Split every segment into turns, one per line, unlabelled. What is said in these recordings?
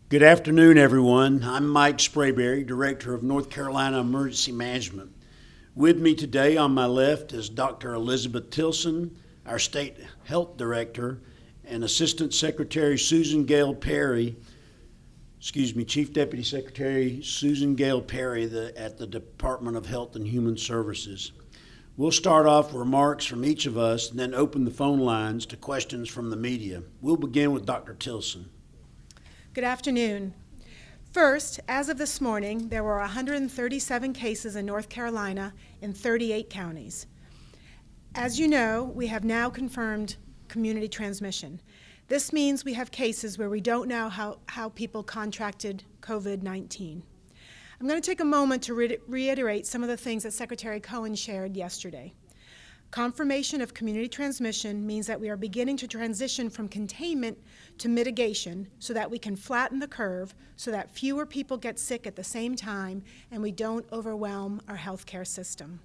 Good afternoon, everyone. I'm Mike Sprayberry, Director of North Carolina Emergency Management. With me today on my left is Dr. Elizabeth Tilson, our State Health Director, and Assistant Secretary Susan Gale Perry, Chief Deputy Secretary Susan Gale Perry at the Department of Health and Human Services. We'll start off with remarks from each of us and then open the phone lines to questions from the media. We'll begin with Dr. Tilson.
Good afternoon. First, as of this morning, there were 137 cases in North Carolina in 38 counties. As you know, we have now confirmed community transmission. This means we have cases where we don't know how people contracted COVID-19. I'm going to take a moment to reiterate some of the things that Secretary Cohen shared yesterday. Confirmation of community transmission means that we are beginning to transition from containment to mitigation so that we can flatten the curve so that fewer people get sick at the same time and we don't overwhelm our healthcare system.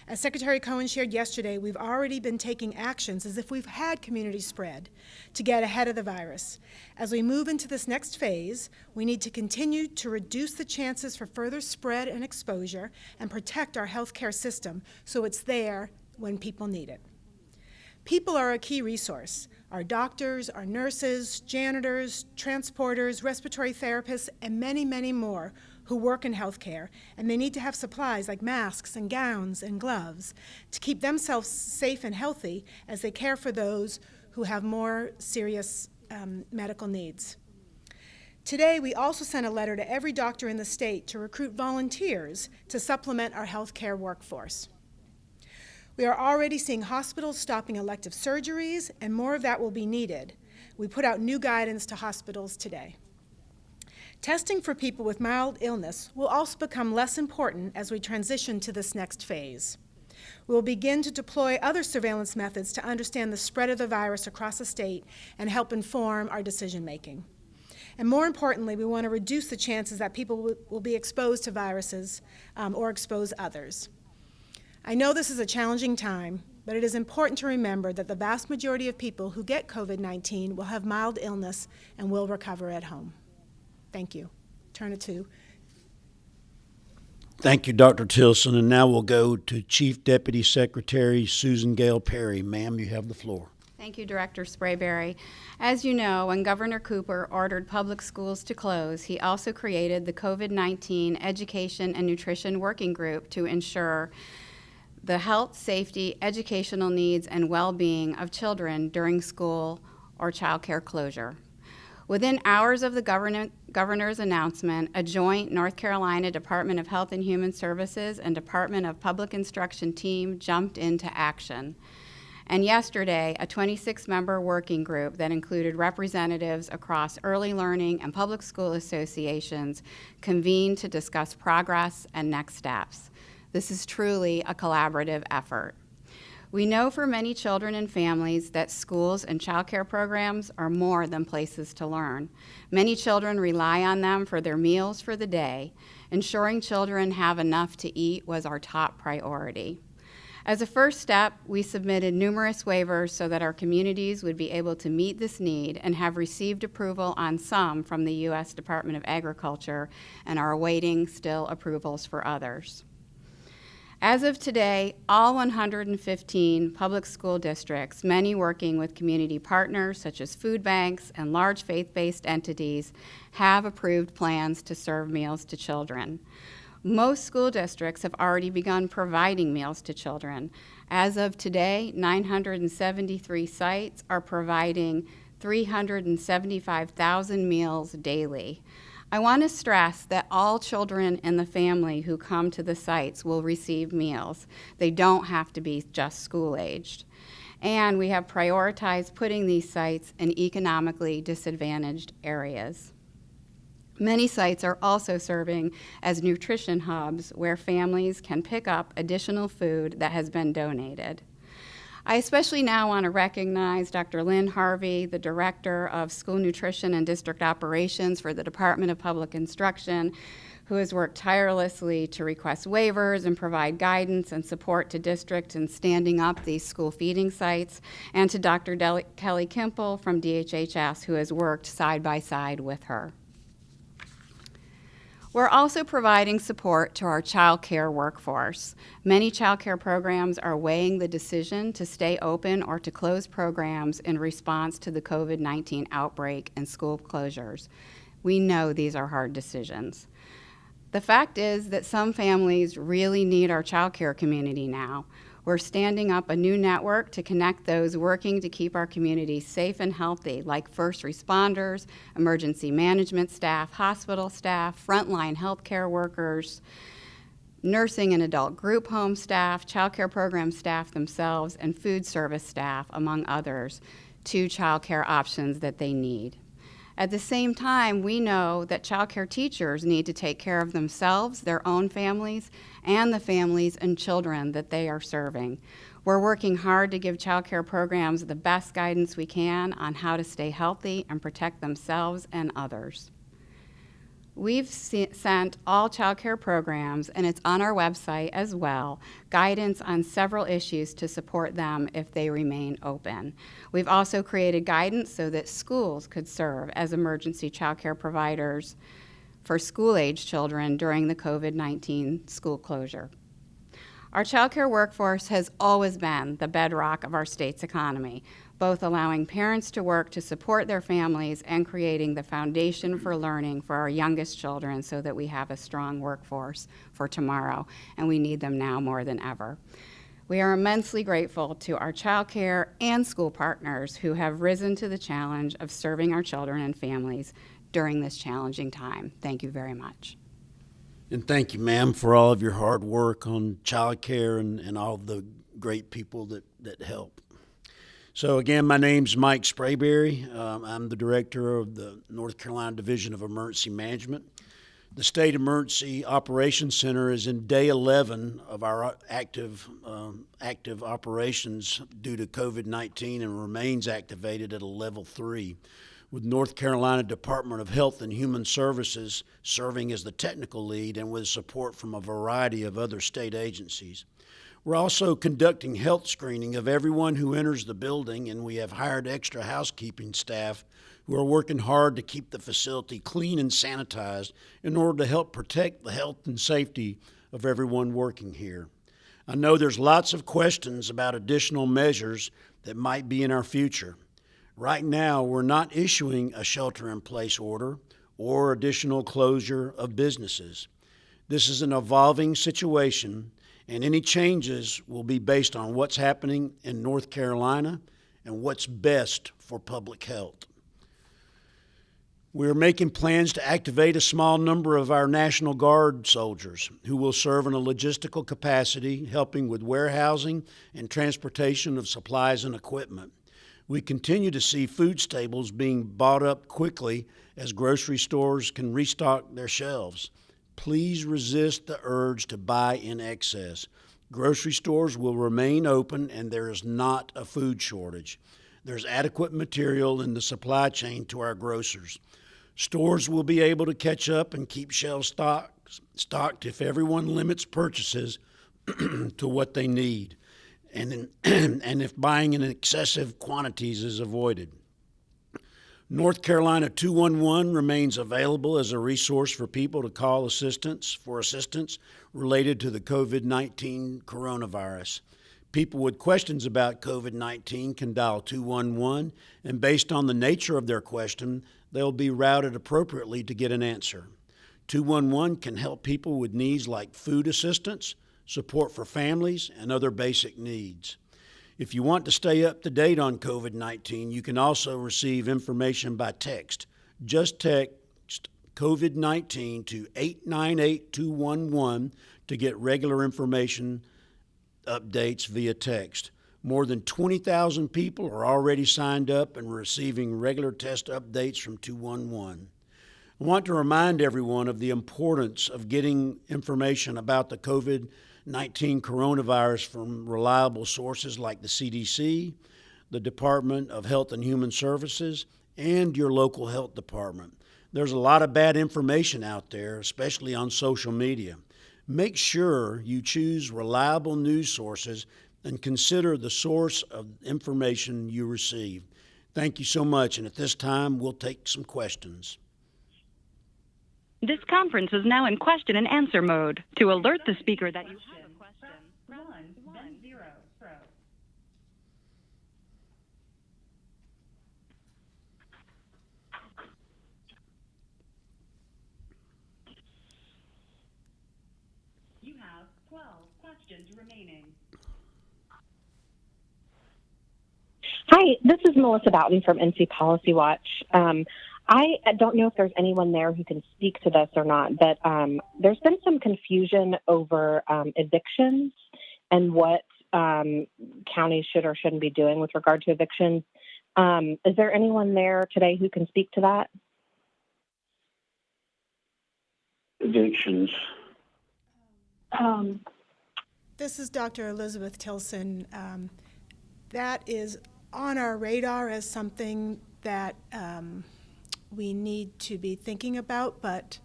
As Secretary Cohen shared yesterday, we've already been taking actions as if we've had community spread to get ahead of the virus. As we move into this next phase, we need to continue to reduce the chances for further spread and exposure and protect our healthcare system so it's there when people need it. People are a key resource. Our doctors, our nurses, janitors, transporters, respiratory therapists, and many, many more who work in healthcare, and they need to have supplies like masks and gowns and gloves to keep themselves safe and healthy as they care for those who have more serious medical needs. Today, we also sent a letter to every doctor in the state to recruit volunteers to supplement our healthcare workforce. We are already seeing hospitals stopping elective surgeries, and more of that will be needed. We put out new guidance to hospitals today. Testing for people with mild illness will also become less important as we transition to this next phase. We will begin to deploy other surveillance methods to understand the spread of the virus across the state and help inform our decision-making. And more importantly, we want to reduce the chances that people will be exposed to viruses or expose others. I know this is a challenging time, but it is important to remember that the vast majority of people who get COVID-19 will have mild illness and will recover at home. Thank you. Turn it to.
Thank you, Dr. Tilson. And now we'll go to Chief Deputy Secretary Susan Gale Perry. Ma'am, you have the floor.
Thank you, Director Sprayberry. As you know, when Governor Cooper ordered public schools to close, he also created the COVID-19 Education and Nutrition Working Group to ensure the health, safety, educational needs, and well-being of children during school or child care closure. Within hours of the governor's announcement, a joint North Carolina Department of Health and Human Services and Department of Public Instruction team jumped into action. And yesterday, a 26-member working group that included representatives across early learning and public school associations convened to discuss progress and next steps. This is truly a collaborative effort. We know for many children and families that schools and child care programs are more than places to learn. Many children rely on them for their meals for the day. Ensuring children have enough to eat was our top priority. As a first step, we submitted numerous waivers so that our communities would be able to meet this need and have received approval on some from the U.S. Department of Agriculture and are awaiting still approvals for others. As of today, all 115 public school districts, many working with community partners such as food banks and large faith-based entities, have approved plans to serve meals to children. Most school districts have already begun providing meals to children. As of today, 973 sites are providing 375,000 meals daily. I want to stress that all children in the family who come to the sites will receive meals. They don't have to be just school-aged. And we have prioritized putting these sites in economically disadvantaged areas. Many sites are also serving as nutrition hubs where families can pick up additional food that has been donated. I especially now want to recognize Dr. Lynn Harvey, the Director of School Nutrition and District Operations for the Department of Public Instruction, who has worked tirelessly to request waivers and provide guidance and support to districts in standing up these school feeding sites, and to Dr. Kelly Kimple from DHHS, who has worked side by side with her. We're also providing support to our child care workforce. Many child care programs are weighing the decision to stay open or to close programs in response to the COVID-19 outbreak and school closures. We know these are hard decisions. The fact is that some families really need our child care community now. We're standing up a new network to connect those working to keep our community safe and healthy, like first responders, emergency management staff, hospital staff, frontline healthcare workers, nursing and adult group home staff, child care program staff themselves, and food service staff, among others, to child care options that they need. At the same time, we know that child care teachers need to take care of themselves, their own families, and the families and children that they are serving. We're working hard to give child care programs the best guidance we can on how to stay healthy and protect themselves and others. We've sent all child care programs, and it's on our website as well, guidance on several issues to support them if they remain open. We've also created guidance so that schools could serve as emergency child care providers for school-age children during the COVID-19 school closure. Our child care workforce has always been the bedrock of our state's economy, both allowing parents to work to support their families and creating the foundation for learning for our youngest children so that we have a strong workforce for tomorrow, and we need them now more than ever. We are immensely grateful to our child care and school partners who have risen to the challenge of serving our children and families during this challenging time. Thank you very much.
And thank you, ma'am, for all of your hard work on child care and all the great people that help. So again, my name's Mike Sprayberry. I'm the director of the North Carolina Division of Emergency Management. The State Emergency Operations Center is in day 11 of our active operations due to COVID-19 and remains activated at a level 3. With North Carolina Department of Health and Human Services serving as the technical lead and with support from a variety of other state agencies. We're also conducting health screening of everyone who enters the building, and we have hired extra housekeeping staff who are working hard to keep the facility clean and sanitized in order to help protect the health and safety of everyone working here. I know there's lots of questions about additional measures that might be in our future. Right now, we're not issuing a shelter-in-place order or additional closure of businesses. This is an evolving situation, and any changes will be based on what's happening in North Carolina and what's best for public health. We're making plans to activate a small number of our National Guard soldiers who will serve in a logistical capacity, helping with warehousing and transportation of supplies and equipment. We continue to see food staples being bought up quickly as grocery stores can restock their shelves. Please resist the urge to buy in excess. Grocery stores will remain open and there is not a food shortage. There's adequate material in the supply chain to our grocers. Stores will be able to catch up and keep shelves stocked if everyone limits purchases to what they need. And if buying in excessive quantities is avoided. North Carolina 211 remains available as a resource for people to call assistance related to the COVID-19 coronavirus. People with questions about COVID-19 can dial 211, and based on the nature of their question, they'll be routed appropriately to get an answer. 211 can help people with needs like food assistance, support for families, and other basic needs. If you want to stay up to date on COVID-19, you can also receive information by text. Just text COVID-19 to 898-211 to get regular information updates via text. More than 20,000 people are already signed up and receiving regular test updates from 211. I want to remind everyone of the importance of getting information about the COVID-19 coronavirus from reliable sources like the CDC, the Department of Health and Human Services, and your local health department. There's a lot of bad information out there, especially on social media. Make sure you choose reliable news sources and consider the source of information you receive. Thank you so much, and at this time, we'll take some questions.
This conference is now in question and answer mode. To alert the speaker that you have a question, press 1, then 0. You have 12 questions remaining.
Hi, this is Melissa Boughton from NC Policy Watch. I don't know if there's anyone there who can speak to this or not, but there's been some confusion over evictions and what counties should or shouldn't be doing with regard to evictions. Is there anyone there today who can speak to that?
Evictions.
This is Dr. Elizabeth Tilson. That is on our radar as something that we need to be thinking about, but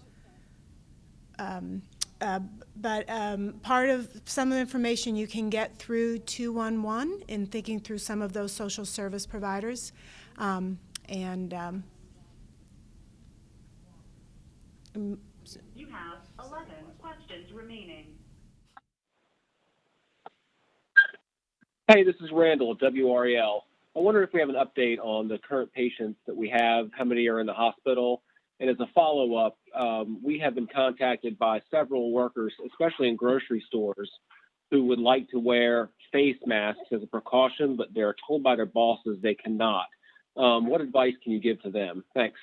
part of some of the information you can get through 211 in thinking through some of those social service providers.
You have 11 questions remaining.
Hey, this is Randall at WREL. I wonder if we have an update on the current patients that we have, how many are in the hospital, and as a follow-up, we have been contacted by several workers, especially in grocery stores, who would like to wear face masks as a precaution, but they're told by their bosses they cannot. What advice can you give to them? Thanks.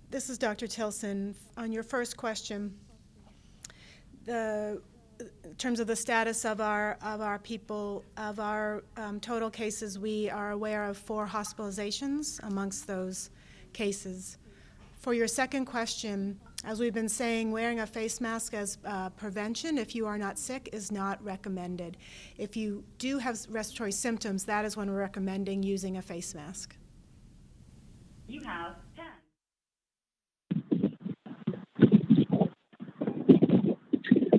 This is Dr. Tilson. On your first question, in terms of the status of our people, of our total cases, we are aware of 4 hospitalizations amongst those cases. For your second question, as we've been saying, wearing a face mask as prevention, if you are not sick, is not recommended. If you do have respiratory symptoms, that is when we're recommending using a face mask.
You have 10.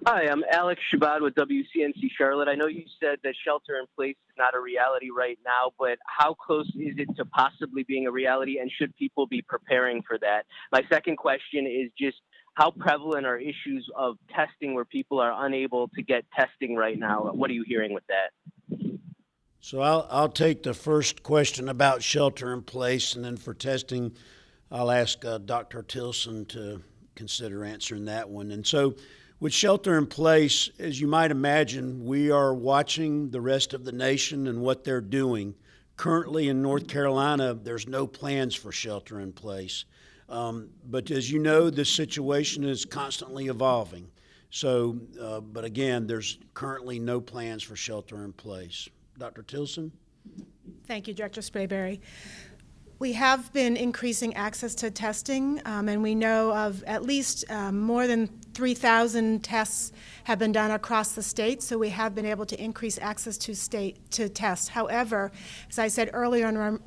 Hi, I'm Alex Shabad with WCNC Charlotte. I know you said that shelter in place is not a reality right now, but how close is it to possibly being a reality, and should people be preparing for that? My second question is just how prevalent are issues of testing where people are unable to get testing right now? What are you hearing with that?
So I'll take the first question about shelter in place, and then for testing, I'll ask Dr. Tilson to consider answering that one. And so with shelter in place, as you might imagine, we are watching the rest of the nation and what they're doing. Currently in North Carolina, there's no plans for shelter in place. But as you know, this situation is constantly evolving. So, but again, there's currently no plans for shelter in place. Dr. Tilson?
Thank you, Director Sprayberry. We have been increasing access to testing, and we know of at least more than 3,000 tests have been done across the state, so we have been able to increase access to tests. However, as I said earlier in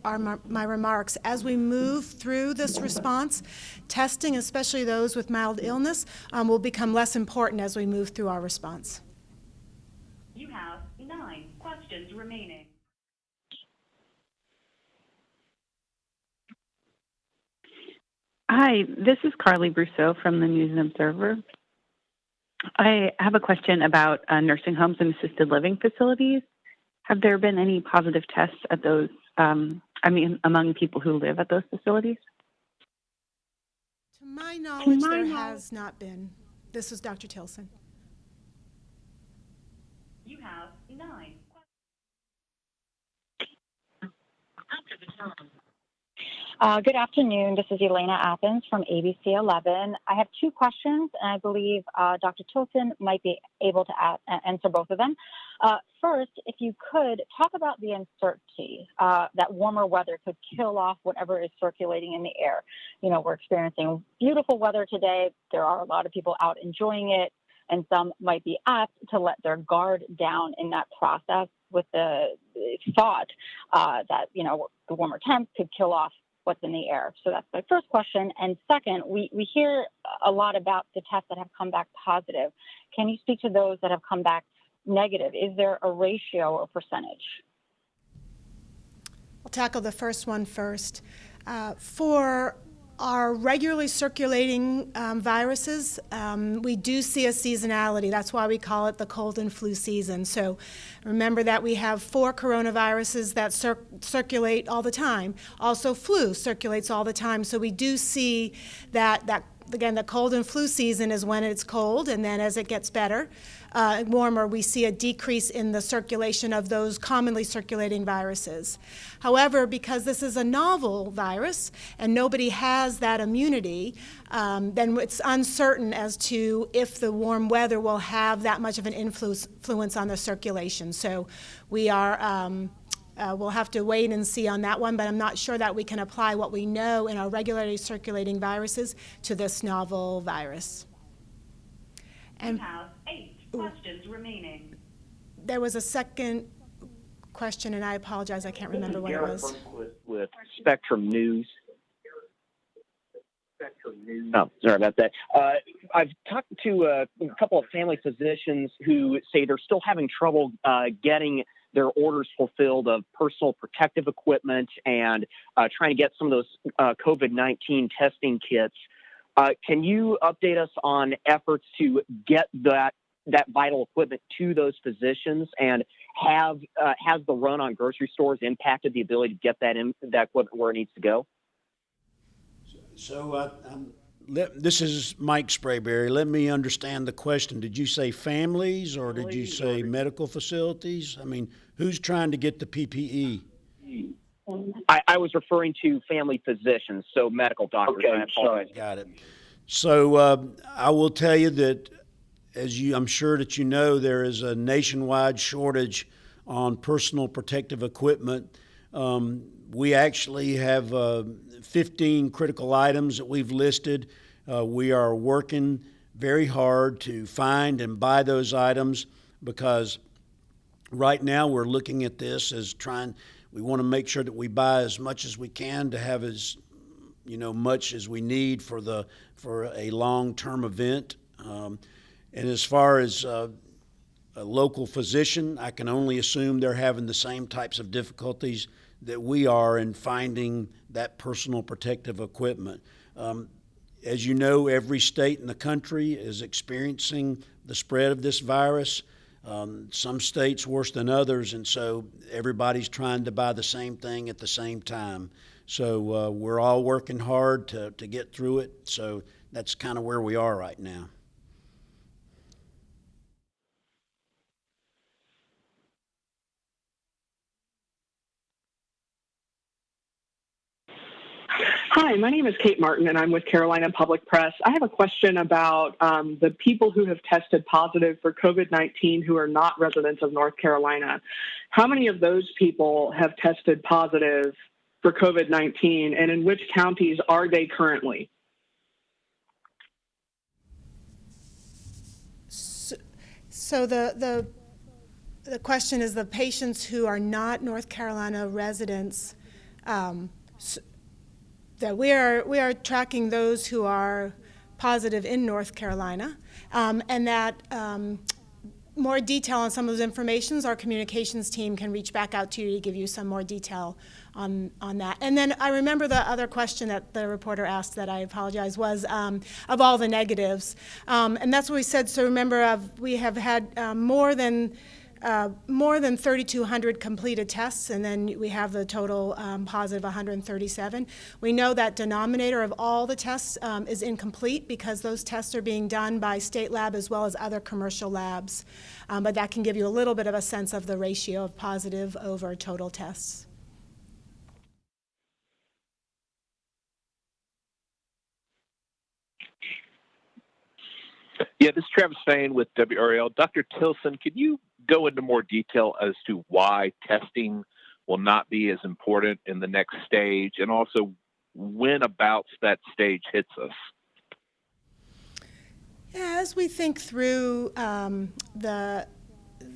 my remarks, as we move through this response, testing, especially those with mild illness, will become less important as we move through our response.
You have 9 questions remaining.
Hi, this is Carly Brousseau from the News and Observer. I have a question about nursing homes and assisted living facilities. Have there been any positive tests at those, among people who live at those facilities?
To my knowledge, there has not been. This is Dr. Tilson.
You have 9.
Good afternoon. This is Elena Athens from ABC 11. I have 2 questions, and I believe Dr. Tilson might be able to answer both of them. First, if you could talk about the uncertainty that warmer weather could kill off whatever is circulating in the air. You know, we're experiencing beautiful weather today. There are a lot of people out enjoying it, and some might be apt to let their guard down in that process with the thought that, you know, the warmer temps could kill off what's in the air. So that's my first question. And second, we hear a lot about the tests that have come back positive. Can you speak to those that have come back negative? Is there a ratio or percentage?
I'll tackle the first one first. For are regularly circulating viruses. We do see a seasonality. That's why we call it the cold and flu season. So remember that we have 4 coronaviruses that circulate all the time. Also, flu circulates all the time. So we do see that again, the cold and flu season is when it's cold, and then as it gets better, warmer, we see a decrease in the circulation of those commonly circulating viruses. However, because this is a novel virus and nobody has that immunity, then it's uncertain as to if the warm weather will have that much of an influence on the circulation. So we are we'll have to wait and see on that one, but I'm not sure that we can apply what we know in our regularly circulating viruses to this novel virus. And
You have 8 questions remaining.
there was a second question, and I apologize, I can't remember what it was.
With Spectrum News. Oh, sorry about that. I've talked to a couple of family physicians who say they're still having trouble getting their orders fulfilled of personal protective equipment and trying to get some of those COVID-19 testing kits. Can you update us on efforts to get that vital equipment to those physicians, and has the run on grocery stores impacted the ability to get that equipment where it needs to go?
So this is Mike Sprayberry. Let me understand the question. Did you say families or did you say medical facilities? I mean, who's trying to get the PPE?
I was referring to family physicians, so medical doctors.
Okay, sorry. Got it. So I will tell you that, I'm sure that you know, there is a nationwide shortage on personal protective equipment. We actually have 15 critical items that we've listed. We are working very hard to find and buy those items because right now we're looking at this as we want to make sure that we buy as much as we can to have as much as we need for a long-term event. And as far as a local physician, I can only assume they're having the same types of difficulties that we are in finding that personal protective equipment. As you know, every state in the country is experiencing the spread of this virus. Some states worse than others, and so everybody's trying to buy the same thing at the same time. So we're all working hard to get through it. So that's kind of where we are right now.
Hi, my name is Kate Martin, and I'm with Carolina Public Press. I have a question about the people who have tested positive for COVID-19 who are not residents of North Carolina. How many of those people have tested positive for COVID-19, and in which counties are they currently?
So the question is the patients who are not North Carolina residents. That we are tracking those who are positive in North Carolina, and that more detail on some of those informations, our communications team can reach back out to you to give you some more detail on that. And then I remember the other question that the reporter asked that I apologize was of all the negatives, and that's what we said. So remember, we have had more than 3,200 completed tests, and then we have the total positive 137. We know that denominator of all the tests is incomplete because those tests are being done by state lab as well as other commercial labs. But that can give you a little bit of a sense of the ratio of positive over total tests.
Yeah, this is Travis Fain with WRAL. Dr. Tilson, could you go into more detail as to why testing will not be as important in the next stage, and also when about that stage hits us?
Yeah, as we think through the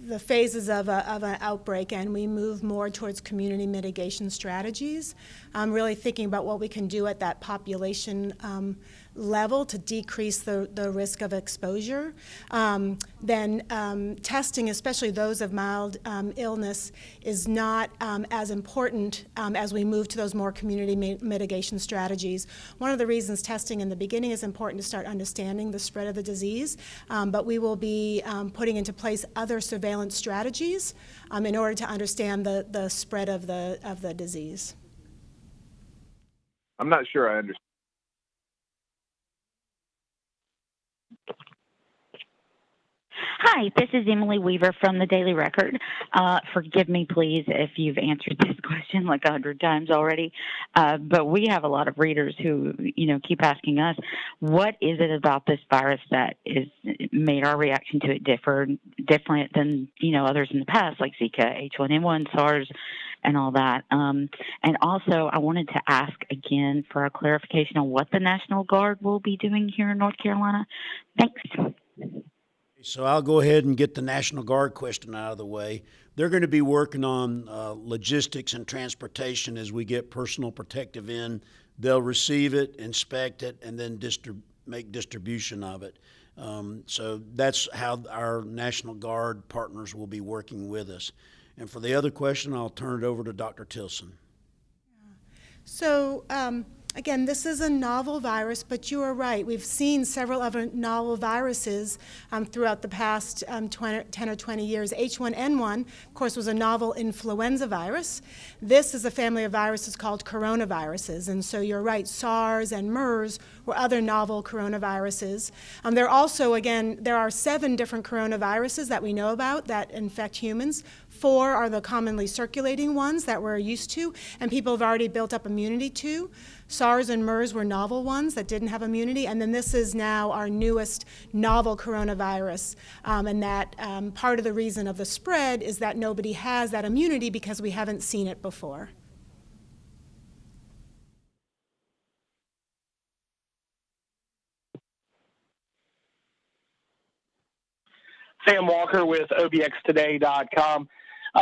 the phases of an outbreak, and we move more towards community mitigation strategies, really thinking about what we can do at that population level to decrease the risk of exposure. Then testing, especially those of mild illness, is not as important as we move to those more community mitigation strategies. One of the reasons testing in the beginning is important to start understanding the spread of the disease, but we will be putting into place other surveillance strategies in order to understand the spread of the disease.
I'm not sure I understand.
Hi, this is Emily Weaver from the Daily Record. Forgive me, please, if you've answered this question like 100 times already, but we have a lot of readers who, keep asking us, what is it about this virus that is made our reaction to it different than, others in the past, like Zika, H1N1, SARS, and all that. And also, I wanted to ask again for a clarification on what the National Guard will be doing here in North Carolina. Thanks.
So I'll go ahead and get the National Guard question out of the way. They're going to be working on logistics and transportation as we get personal protective in. They'll receive it, inspect it, and then make distribution of it. So that's how our National Guard partners will be working with us. And for the other question, I'll turn it over to Dr. Tilson.
So, again, this is a novel virus, but you are right. We've seen several other novel viruses throughout the past 10 or 20 years. H1N1, of course, was a novel influenza virus. This is a family of viruses called coronaviruses. And so you're right, SARS and MERS were other novel coronaviruses. There are 7 different coronaviruses that we know about that infect humans. 4 are the commonly circulating ones that we're used to, and people have already built up immunity to. SARS and MERS were novel ones that didn't have immunity, and then this is now our newest novel coronavirus. And that part of the reason of the spread is that nobody has that immunity because we haven't seen it before.
Sam Walker with OBXtoday.com.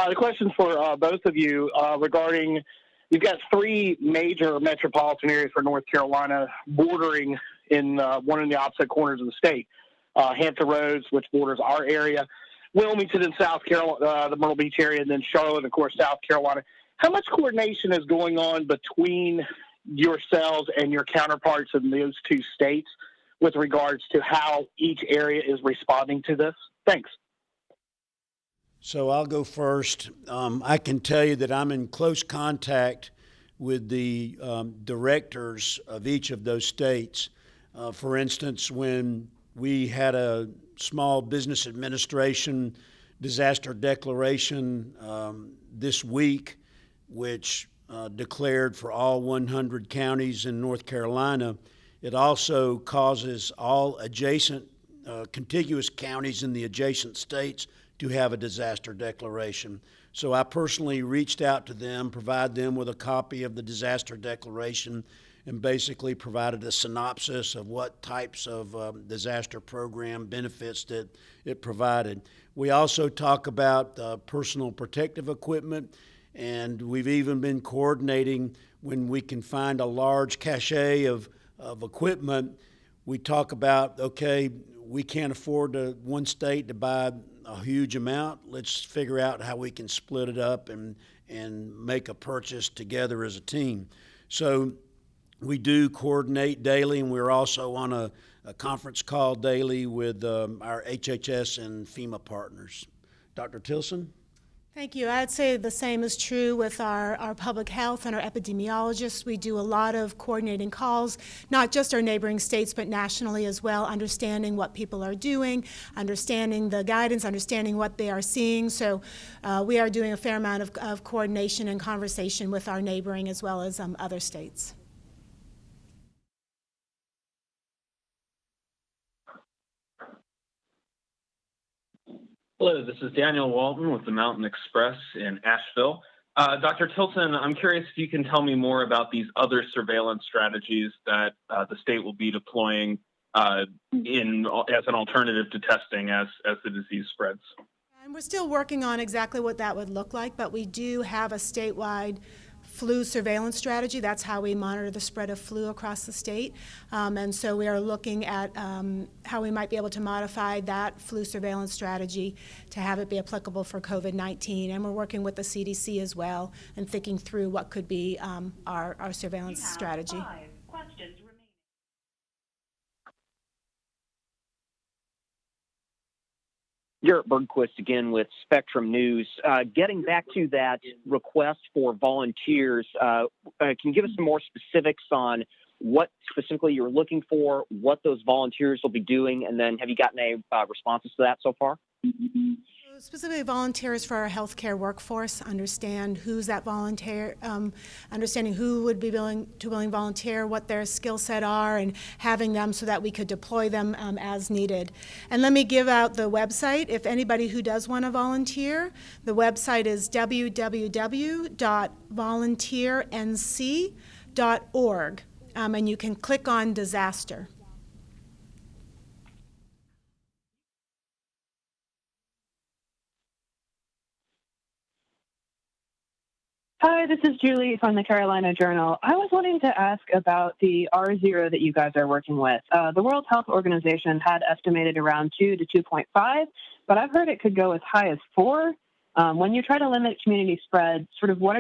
The question for both of you regarding, you've got 3 major metropolitan areas for North Carolina bordering in one in the opposite corners of the state. Hampton Roads, which borders our area, Wilmington in South Carolina, the Myrtle Beach area, and then Charlotte, of course, South Carolina. How much coordination is going on between yourselves and your counterparts in those 2 states with regards to how each area is responding to this? Thanks.
So I'll go first. I can tell you that I'm in close contact with the directors of each of those states. For instance, when we had a Small Business Administration disaster declaration this week, which declared for all 100 counties in North Carolina, it also causes all adjacent contiguous counties in the adjacent states to have a disaster declaration. So I personally reached out to them, provided them with a copy of the disaster declaration, and basically provided a synopsis of what types of disaster program benefits that it provided. We also talk about personal protective equipment, and we've even been coordinating when we can find a large cache of equipment. We talk about, okay, we can't afford one state to buy a huge amount. Let's figure out how we can split it up and make a purchase together as a team. So we do coordinate daily, and we're also on a conference call daily with our HHS and FEMA partners. Dr. Tilson?
Thank you. I'd say the same is true with our public health and our epidemiologists. We do a lot of coordinating calls, not just our neighboring states, but nationally as well, understanding what people are doing, understanding the guidance, understanding what they are seeing. So we are doing a fair amount of coordination and conversation with our neighboring as well as other states.
Hello, this is Daniel Walton with the Mountain Express in Asheville. Dr. Tilson, I'm curious if you can tell me more about these other surveillance strategies that the state will be deploying as an alternative to testing as the disease spreads.
And we're still working on exactly what that would look like, but we do have a statewide flu surveillance strategy. That's how we monitor the spread of flu across the state. And so we are looking at how we might be able to modify that flu surveillance strategy to have it be applicable for COVID-19. And we're working with the CDC as well and thinking through what could be our surveillance strategy.
Garrett Bergquist again with Spectrum News. Getting back to that request for volunteers, can you give us some more specifics on what specifically you're looking for, what those volunteers will be doing, and then have you gotten any responses to that so far?
Specifically, volunteers for our healthcare workforce, understand who's that volunteer, understanding who would be willing volunteer, what their skill set are, and having them so that we could deploy them as needed. And let me give out the website. If anybody who does want to volunteer, the website is www.volunteernc.org, and you can click on disaster.
Hi, this is Julie from the Carolina Journal. I was wanting to ask about the R0 that you guys are working with. The World Health Organization had estimated around 2 to 2.5, but I've heard it could go as high as 4. When you try to limit community spread, sort of what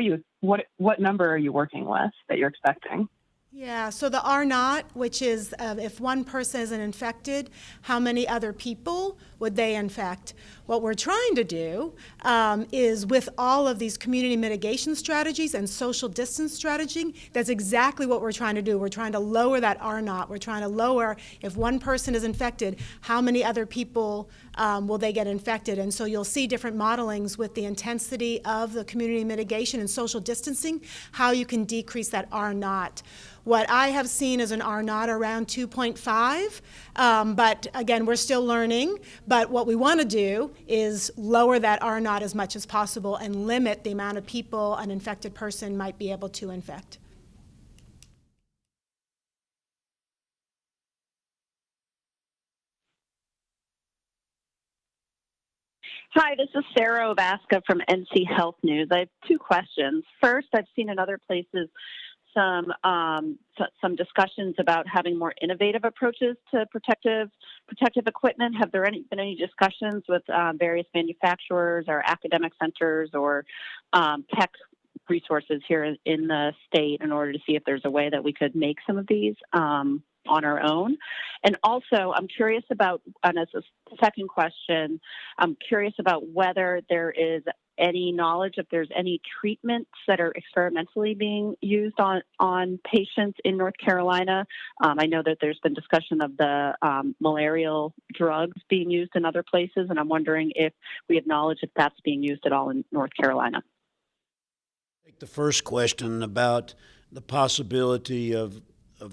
number are you working with that you're expecting?
Yeah, so the R0, which is if one person isn't infected, how many other people would they infect? What we're trying to do is with all of these community mitigation strategies and social distance strategy, that's exactly what we're trying to do. We're trying to lower that R0. We're trying to lower, if one person is infected, how many other people will they get infected? And so you'll see different modelings with the intensity of the community mitigation and social distancing, how you can decrease that R0. What I have seen is an R0 around 2.5, but again, we're still learning. But what we want to do is lower that R0 as much as possible and limit the amount of people an infected person might be able to infect.
Hi, this is Sarah Obaska from NC Health News. I have 2 questions. First, I've seen in other places some discussions about having more innovative approaches to protective equipment. Have there been any discussions with various manufacturers or academic centers or tech resources here in the state in order to see if there's a way that we could make some of these on our own? And also, I'm curious about, and as a second question, I'm curious about whether there is any knowledge if there's any treatments that are experimentally being used on patients in North Carolina. I know that there's been discussion of the malarial drugs being used in other places, and I'm wondering if we have knowledge if that's being used at all in North Carolina.
Take the first question about the possibility of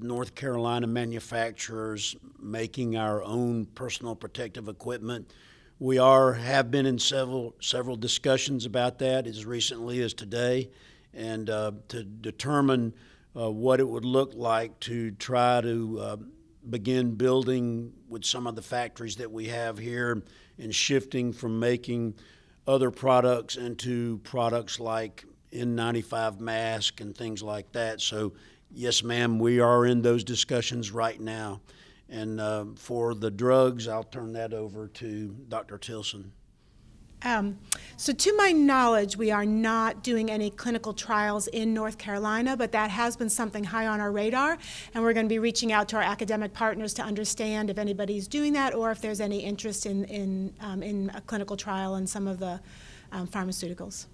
North Carolina manufacturers making our own personal protective equipment. We have been in several discussions about that as recently as today, and to determine what it would look like to try to begin building with some of the factories that we have here and shifting from making other products into products like N95 mask and things like that. So yes, ma'am, we are in those discussions right now. And for the drugs, I'll turn that over to Dr. Tilson.
So to my knowledge, we are not doing any clinical trials in North Carolina, but that has been something high on our radar, and we're going to be reaching out to our academic partners to understand if anybody's doing that or if there's any interest in a clinical trial in some of the pharmaceuticals.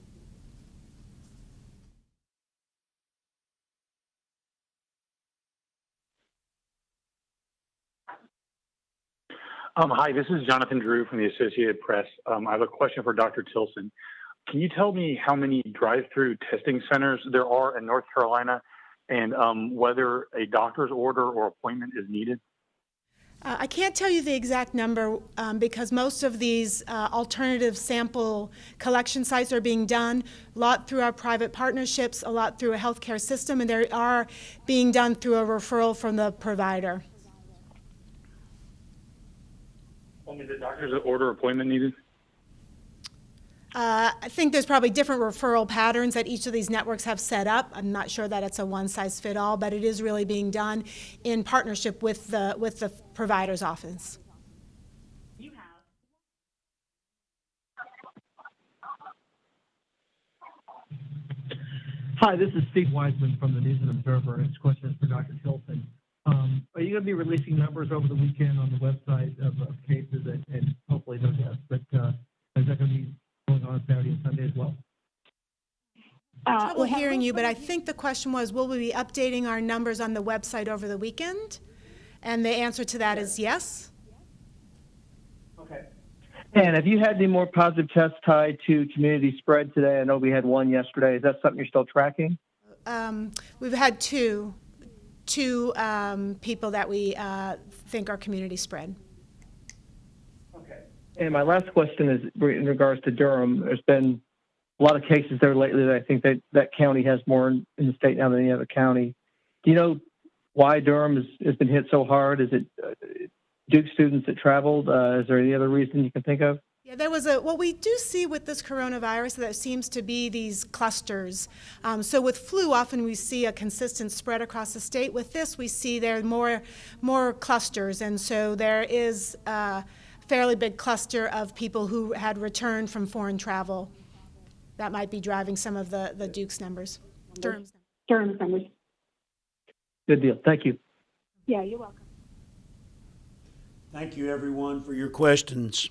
Hi, this is Jonathan Drew from the Associated Press. I have a question for Dr. Tilson. Can you tell me how many drive-through testing centers there are in North Carolina and whether a doctor's order or appointment is needed?
I can't tell you the exact number because most of these alternative sample collection sites are being done, a lot through our private partnerships, a lot through a healthcare system, and they are being done through a referral from the provider.
Is a doctor's order appointment needed?
I think there's probably different referral patterns that each of these networks have set up. I'm not sure that it's a one-size-fit-all, but it is really being done in partnership with the provider's office.
Hi, this is Steve Wiseman from the News and Observer. This question is for Dr. Tilson. Are you going to be releasing numbers over the weekend on the website of cases and hopefully no deaths, but is that going to be going on Saturday and Sunday as well?
Trouble hearing you, but I think the question was, will we be updating our numbers on the website over the weekend? And the answer to that is yes.
Okay.
And have you had any more positive tests tied to community spread today? I know we had one yesterday. Is that something you're still tracking?
We've had two people that we think are community spread.
And my last question is in regards to Durham. There's been a lot of cases there lately that I think that county has more in the state now than any other county. Do you know why Durham has been hit so hard? Is it Duke students that traveled? Is there any other reason you can think of?
Yeah, there was what we do see with this coronavirus, that seems to be these clusters. So with flu, often we see a consistent spread across the state. With this, we see there are more clusters, and so there is a fairly big cluster of people who had returned from foreign travel. That might be driving some of the Duke's numbers. Durham's
numbers.
Good deal. Thank you.
Yeah, you're welcome.
Thank you, everyone, for your questions.